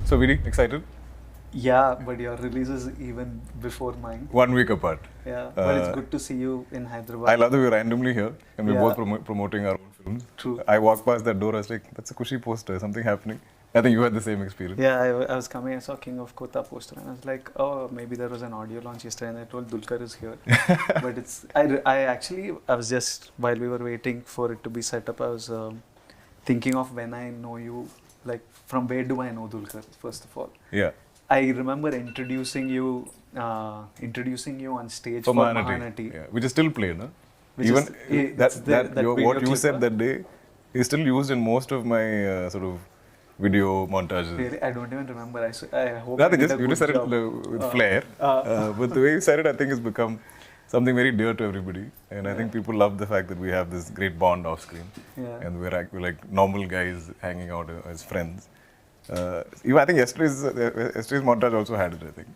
So, very excited? Yeah, but your release is even before mine. 1 week apart. Yeah, but it's good to see you in Hyderabad. I love that we're randomly here and we're Yeah. both promoting our own films. True. I walked past that door, I was like, that's a Kushu poster, something happening. I think you had the same experience. Yeah, I was coming, I saw King of Kotha poster and I was like, oh, maybe there was an audio launch yesterday and I told Dulquer is here. But it's, I was just, while we were waiting for it to be set up, I was thinking of when I know you, like from where do I know Dulquer, first of all. Yeah. I remember introducing you on stage For for Mahanati. Mahanati. Yeah. Which is still played, huh? Which Even is- it's there, that video what you clip, said huh? that day is still used in most of my sort of video montages. Really, I don't even remember. I hope Nothing, I did just a you good just said job. it with flair. But the way you said it, I think, has become something very dear to everybody. And I think people love the fact that we have this great bond off screen. Yeah. And we're like normal guys hanging out as friends. Even I think yesterday's montage also had it, I think.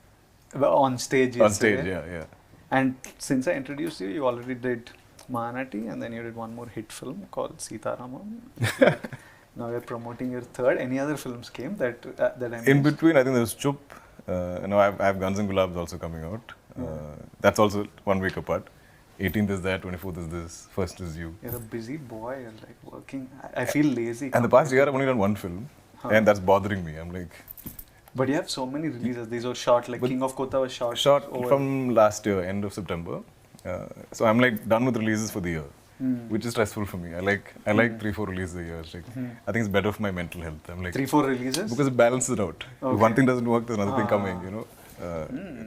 But on stage. On stage, yesterday. yeah. And since I introduced you, you already did Mahanati, and then you did one more hit film called Sitaramam. Like, now you're promoting your third. Any other films came that I missed? In between, I think there was Chup. I have Guns and Gulabs also coming out. That's also 1 week apart. 18th is that, 24th is this, 1st is you. You're a busy boy. You're like working. I feel lazy. And the past year, I've only done one film. And that's bothering me. I'm like... But you have so many releases. These are short. Like King of Kotha was short. Short over. from last year, end of September. So I'm like done with releases for the year, which is stressful for me. I like 3-4 releases a year. Like, I think it's better for my mental health. I'm like 3-4 releases? because it balances it out. Okay. If one thing doesn't work, there's another thing coming. You know,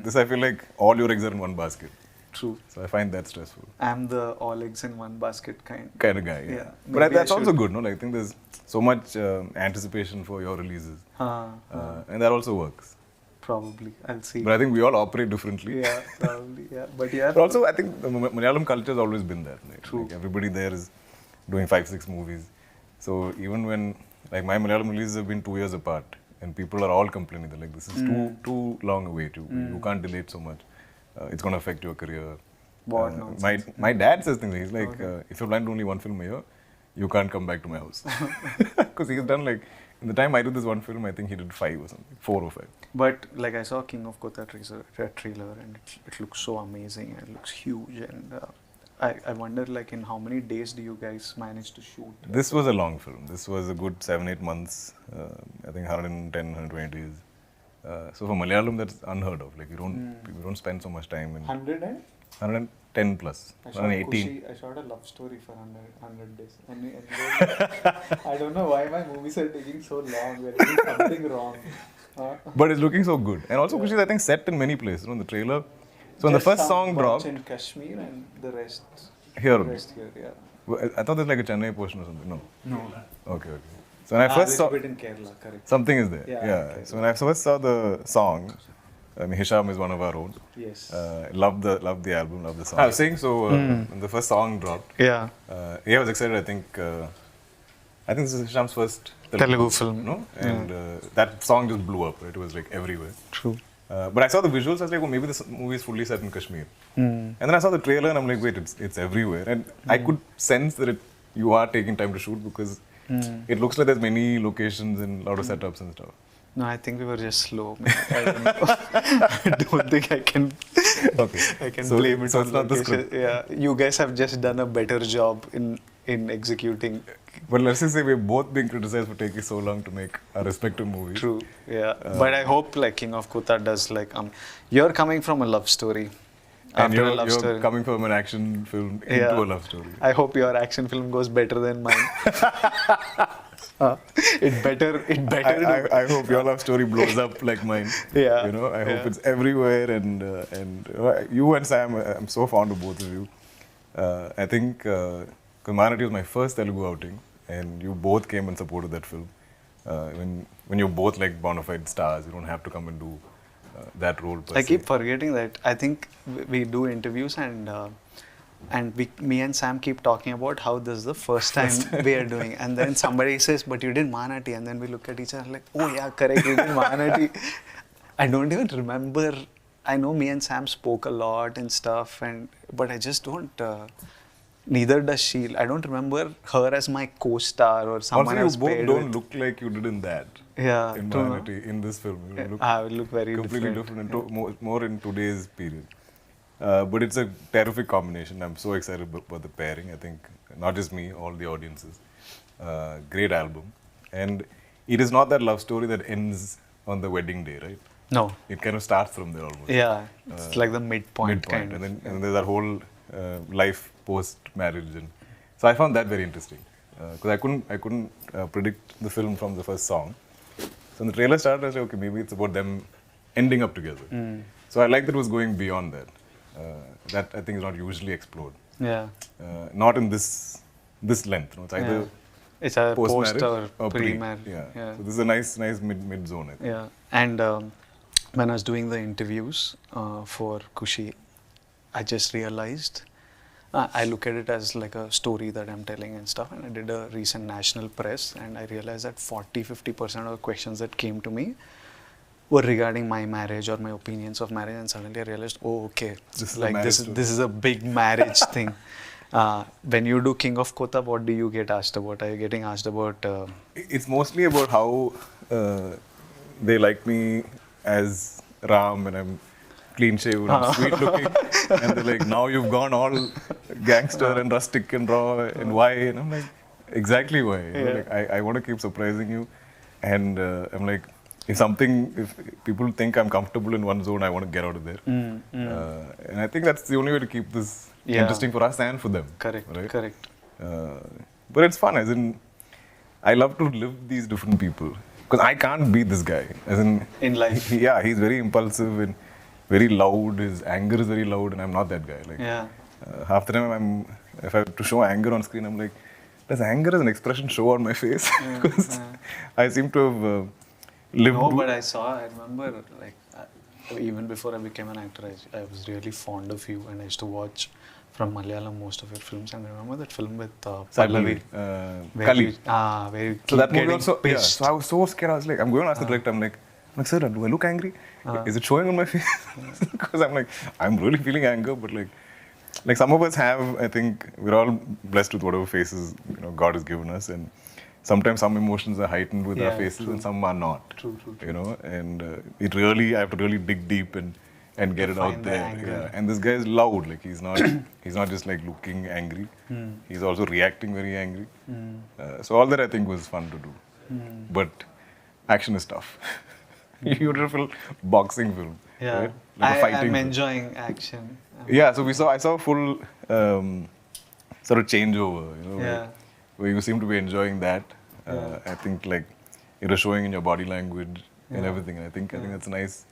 this I feel like all your eggs are in one basket. True. So I find that stressful. I'm the all eggs in one basket kind of guy. Yeah. Yeah. But Maybe that's I also should- good. No, like, I think there's so much anticipation for your releases, and that also works. Probably. I'll see. But I think we all operate differently. Yeah, probably. Yeah. But yeah. But also, I think the Malayalam culture has always been there. Right? True. Like everybody there is doing 5-6 movies. So even when, like, my Malayalam releases have been 2 years apart, and people are all complaining, they're like, this is too long a wait. You can't delay it so much. It's going to affect your career. What nonsense. My dad says things. He's like, if you're planning only one film a year, you can't come back to my house. Because he's done like, in the time I did this one film, I think he did 5 or something, 4 or 5. But like I saw King of Kotha trailer and it looks so amazing and it looks huge and I wonder like in how many days do you guys manage to shoot? This was a long film. This was a good 7-8 months. I think 110-120 days. So for Malayalam, that's unheard of. Like you don't spend so much time in 100 and? 110 plus, I shot 118. I shot a love story for 100 days. And I don't know why my movies are taking so long. We're doing something wrong. But it's looking so good. And also, Kushi is, I think, set in many places. You know, in the trailer. So when the first song dropped, in Kashmir and the rest here the only. rest here, yeah. Well, I thought there's like a Chennai portion or something. No. No. Okay. So when I first saw, bit in Kerala, correct. something is there. Yeah, Yeah. okay. So when I first saw the song, I mean, Hisham is one of our own. Yes. Loved the album, loved the song. I was saying so when the first song dropped. Yeah. I was excited. I think this is Hisham's first Telugu film. No, and that song just blew up. Right? It was like everywhere. True. But I saw the visuals. I was like, oh, maybe this movie is fully set in Kashmir. And then I saw the trailer, and I'm like, wait, it's everywhere. And I could sense that you are taking time to shoot because it looks like there's many locations and a lot of setups and stuff. No, I think we were just slow. I don't know. I don't think I can. Okay. I can So- blame it so on it's not the location. Yeah, you guys have just done a better job in executing. But let's just say we're both being criticized for taking so long to make our respective movies. True. Yeah, but I hope like King of Kotha does like you're coming from a love story. And After a you're love story. coming from an action film into Yeah. a love story. I hope your action film goes better than mine. It better. I hope your love story blows up like mine. Yeah. You know, I hope Yeah. it's everywhere and you and Sam, I'm so fond of both of you. I think Mahanati was my first Telugu outing and you both came and supported that film. When you're both like bona fide stars, you don't have to come and do that role per I se. keep forgetting that. I think we do interviews and me and Sam keep talking about how this is the first time we are doing, and then somebody says, "But you did Mahanati," and then we look at each other like, "Oh yeah, correct, we did Mahanati." I don't even remember. I know me and Sam spoke a lot and stuff, but I just don't. neither does she. I don't remember her as my co-star or someone Also, else you both paired don't with. look like you did in that. Yeah, In true, no? Mahanati, in this film, you look I look very completely different and more in today's period. But it's a terrific combination. I'm so excited about the pairing. I think not just me, all the audiences. Great album, and it is not that love story that ends on the wedding day, right? No. It kind of starts from there almost. Yeah, it's like the midpoint kind and of. then there's that whole life post marriage, and so I found that very interesting because I couldn't predict the film from the first song. So when the trailer started, I was like, okay, maybe it's about them ending up together. So I like that it was going beyond that. That I think is not usually explored. Yeah. Not in this length. No? It's either It's a post-marriage post or pre. pre-marriage. Yeah. So this is a nice mid zone, I think. Yeah. And when I was doing the interviews for Kushu, I just realized I look at it as like a story that I'm telling and stuff. And I did a recent national press, and I realized that 40-50% of the questions that came to me were regarding my marriage or my opinions of marriage. And suddenly I realized, oh, okay, this is a big marriage thing. When you do King of Kotha, what do you get asked about? Are you getting asked about? It's mostly about how they like me as Ram, and I'm clean shaven, I'm sweet looking, and they're like, now you've gone all gangster and rustic and raw, and why? And I'm like, exactly why. You know, like, I want to keep surprising you, and I'm like, if people think I'm comfortable in one zone, I want to get out of there. And I think that's the only way to keep this interesting for us and for them. Correct, right? correct. But it's fun, as in, I love to live these different people. Because I can't be this guy. As in life. Yeah, he's very impulsive and very loud. His anger is very loud, and I'm not that guy. Like, half the time, if I have to show anger on screen, I'm like, does anger as an expression show on my face? Because I seem to have lived. No, but I remember, like, even before I became an actor, I was really fond of you, and I used to watch from Malayalam most of your films. And I remember that film with Pallavi. Kali. Where So that movie also, so I was so scared. I was like, I'm going to ask the director, I'm like, sir, do I look angry? Is it showing on my face? Because I'm like, I'm really feeling anger, but like some of us have, I think, we're all blessed with whatever faces, God has given us, and sometimes some emotions are heightened with our faces, and some are not. True. And I have to really dig deep and get it out there. And this guy is loud. Like, he's not just like looking angry. He's also reacting very angry. So all that I think was fun to do. But action is tough. Beautiful boxing film. Yeah, right? Like a fighting I'm film. enjoying action. Yeah, so I saw a full sort of changeover. Where you seem to be enjoying that. I think like it was showing in your body language and everything. And I think that's nice.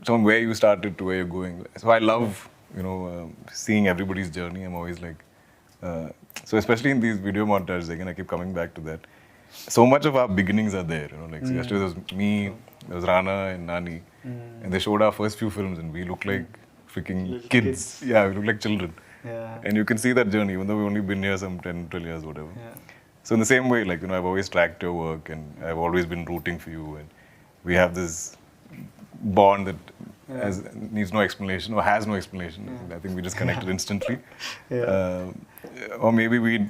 From where you started to where you're going. So I love seeing everybody's journey. I'm always like, so especially in these video montages, again I keep coming back to that. So much of our beginnings are there. Like so yesterday there was me, there was Rana and Nani, and they showed our first few films, and we look like freaking kids. Yeah, we look like children. Yeah. And you can see that journey, even though we've only been here some 10, 12 years, whatever. Yeah. So in the same way, like, I've always tracked your work, and I've always been rooting for you, and we have this bond that needs no explanation or has no explanation. I think we just connected instantly. Or maybe we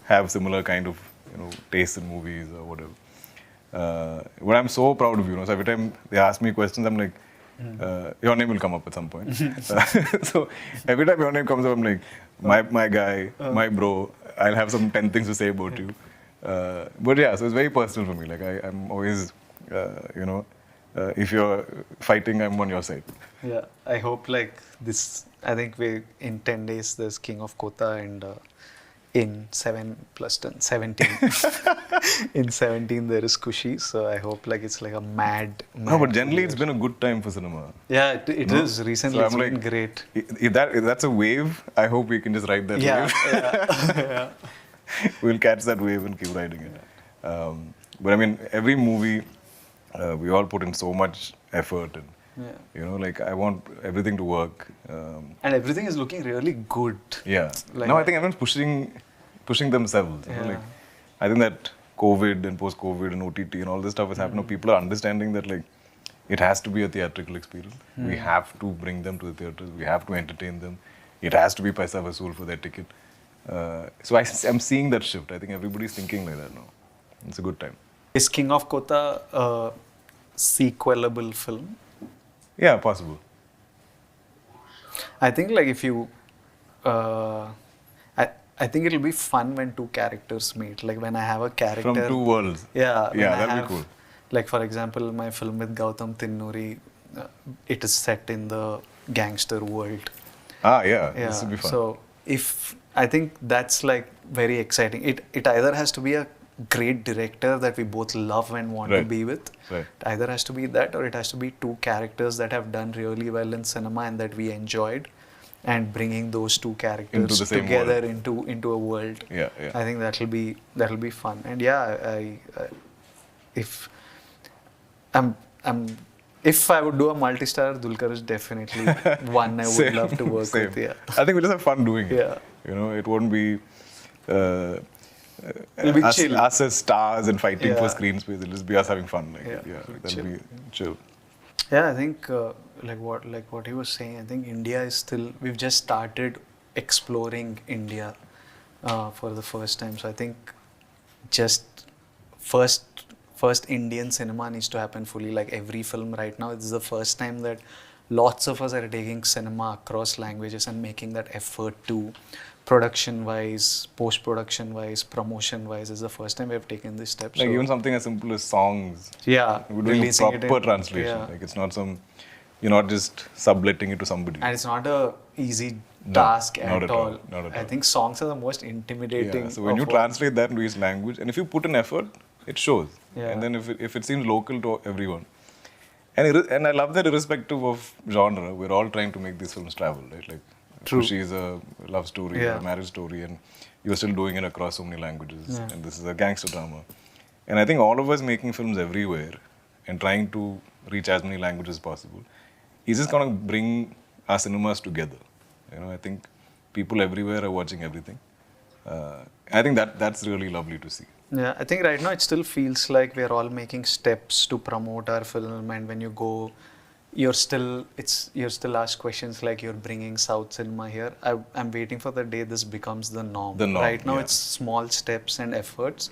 have similar kind of tastes in movies or whatever. But I'm so proud of you. So every time they ask me questions, I'm like, your name will come up at some point. So every time your name comes up, I'm like, my guy, my bro, I'll have some 10 things to say about you. But yeah, so it's very personal for me. Like I'm always, if you're fighting, I'm on your side. Yeah, I hope like this, I think in 10 days there's King of Kotha, and in 7 plus 10, 17. In 17 there is Kushu, so I hope like it's like a mad No, but generally it's been a good time for cinema. Yeah, it is. Recently it's been great. If that's a wave, I hope we can just ride that wave. We'll catch that wave and keep riding it. But I mean, every movie, we all put in so much effort, and like I want everything to work. And everything is looking really good. Yeah. Like, I think everyone's pushing themselves. Like, I think that COVID and post-COVID and OTT and all this stuff has happened. People are understanding that like it has to be a theatrical experience. We have to bring them to the theaters. We have to entertain them. It has to be paisa vasool for their ticket. So I'm seeing that shift. I think everybody's thinking like that now. It's a good time. Is King of Kotha a sequelable film? Yeah, possible. I think like if you, uh, I think it'll be fun when two characters meet. Like when I have a character From two worlds. Yeah, when Yeah, I that'd have, be cool. like for example, my film with Gautam Tinnuri, it is set in the gangster world. Ah, yeah. Yeah, This would be fun. so if I think that's like very exciting. It either has to be a great director that we both love and want to Right. be with. Right. It either has to be that, or it has to be two characters that have done really well in cinema and that we enjoyed, and bringing those two characters Into the same together world. into a world. Yeah, yeah. I think that'll be fun. And yeah, if I'm if I would do a multi-star, Dulquer is definitely one I would Same, love to work same. with. Yeah. I think we just have fun doing it. Yeah. You know, it won't be It'll be us, chill. us as stars and fighting for Yeah. screen space. It'll just be us having fun. Like, Yeah, yeah, it'll be that'll chill. be chill. Yeah, I think like what he was saying. I think India is still. We've just started exploring India for the first time. So I think just first Indian cinema needs to happen fully. Like every film right now, this is the first time that lots of us are taking cinema across languages and making that effort to production wise, post production wise, promotion wise. Is the first time we have taken this step. Like so, even something as simple as songs. yeah, We're doing a releasing it proper in- translation. yeah. Like it's not you're not just subletting it to somebody. And it's not a easy No, task not at at all, all. not at I all. think songs are the most intimidating. Yeah, so when you of all. translate that into each language, and if you put an effort, it shows. Yeah. And then if it seems local to everyone, and I love that irrespective of genre, we're all trying to make these films travel, right? Like, True. Kushu is a love story, Yeah. a marriage story, and you're still doing it across so many languages. Yeah. And this is a gangster drama. And I think all of us making films everywhere and trying to reach as many languages as possible is just going to bring our cinemas together. You know, I think people everywhere are watching everything. I think that's really lovely to see. Yeah, I think right now it still feels like we're all making steps to promote our film, and when you go, you're still asked questions like you're bringing South cinema here. I'm waiting for the day this becomes the norm. The norm, Right now yeah. it's small steps and efforts,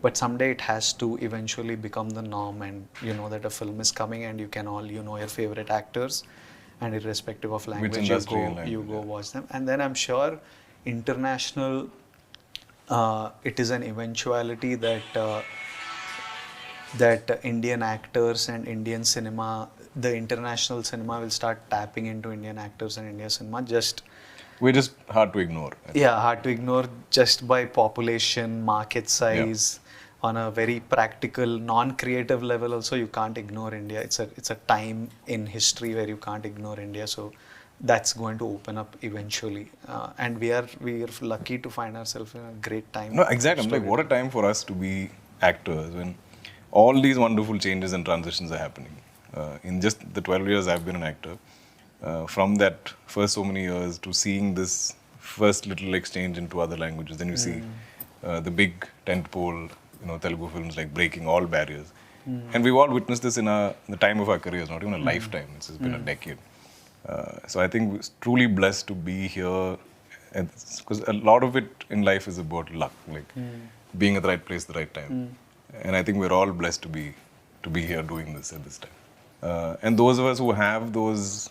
but someday it has to eventually become the norm, and you know that a film is coming and you can all your favorite actors, and irrespective of language industry and language, you go yeah. watch them, and then I'm sure international. It is an eventuality that Indian actors and Indian cinema, the international cinema will start tapping into Indian actors and Indian cinema. We're just hard to ignore. I think. Yeah, hard to ignore just by population, market size. On a very practical, non-creative level, also you can't ignore India. It's a time in history where you can't ignore India. So that's going to open up eventually, and we are lucky to find ourselves in a great time. No, exactly. I'm like, what a time for us to be actors when all these wonderful changes and transitions are happening. In just the 12 years I've been an actor, from that first so many years to seeing this first little exchange into other languages, then you see the big tentpole, Telugu films like breaking all barriers. And we've all witnessed this in the time of our careers, not even a lifetime. It's just been a decade. So I think we're truly blessed to be here, because a lot of it in life is about luck, like being at the right place at the right time. And I think we're all blessed to be here doing this at this time. And those of us who have those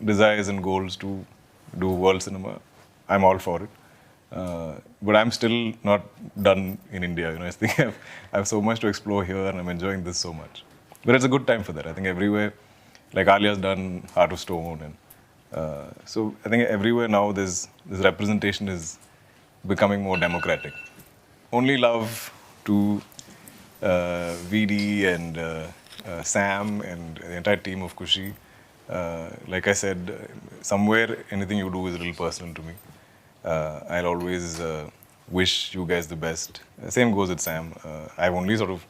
desires and goals to do world cinema, I'm all for it. But I'm still not done in India. I think I have so much to explore here, and I'm enjoying this so much. But it's a good time for that. I think everywhere, like Alia's done Heart of Stone, and so I think everywhere now this representation is becoming more democratic. Only love to VD and Sam and the entire team of Kushi. Like I said, somewhere anything you do is a little personal to me. I'll always wish you guys the best. Same goes with Sam. I've only sort of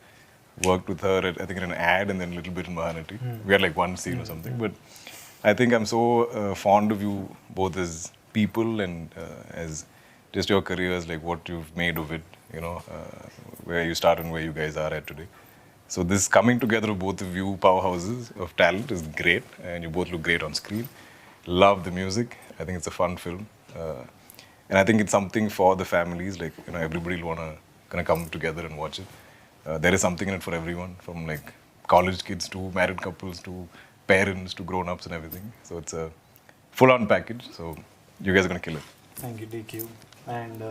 worked with her, I think in an ad and then a little bit in Mahanati. We had like one scene or something. But I think I'm so fond of you both as people and as just your careers, like what you've made of it, where you start and where you guys are at today. So this coming together of both of you powerhouses of talent is great, and you both look great on screen. Love the music. I think it's a fun film. and I think it's something for the families. Like, you know, everybody will wanna kind of come together and watch it. There is something in it for everyone, from like college kids to married couples to parents to grown-ups and everything. So it's a full-on package. So you guys are gonna kill it. Thank you, DQ. And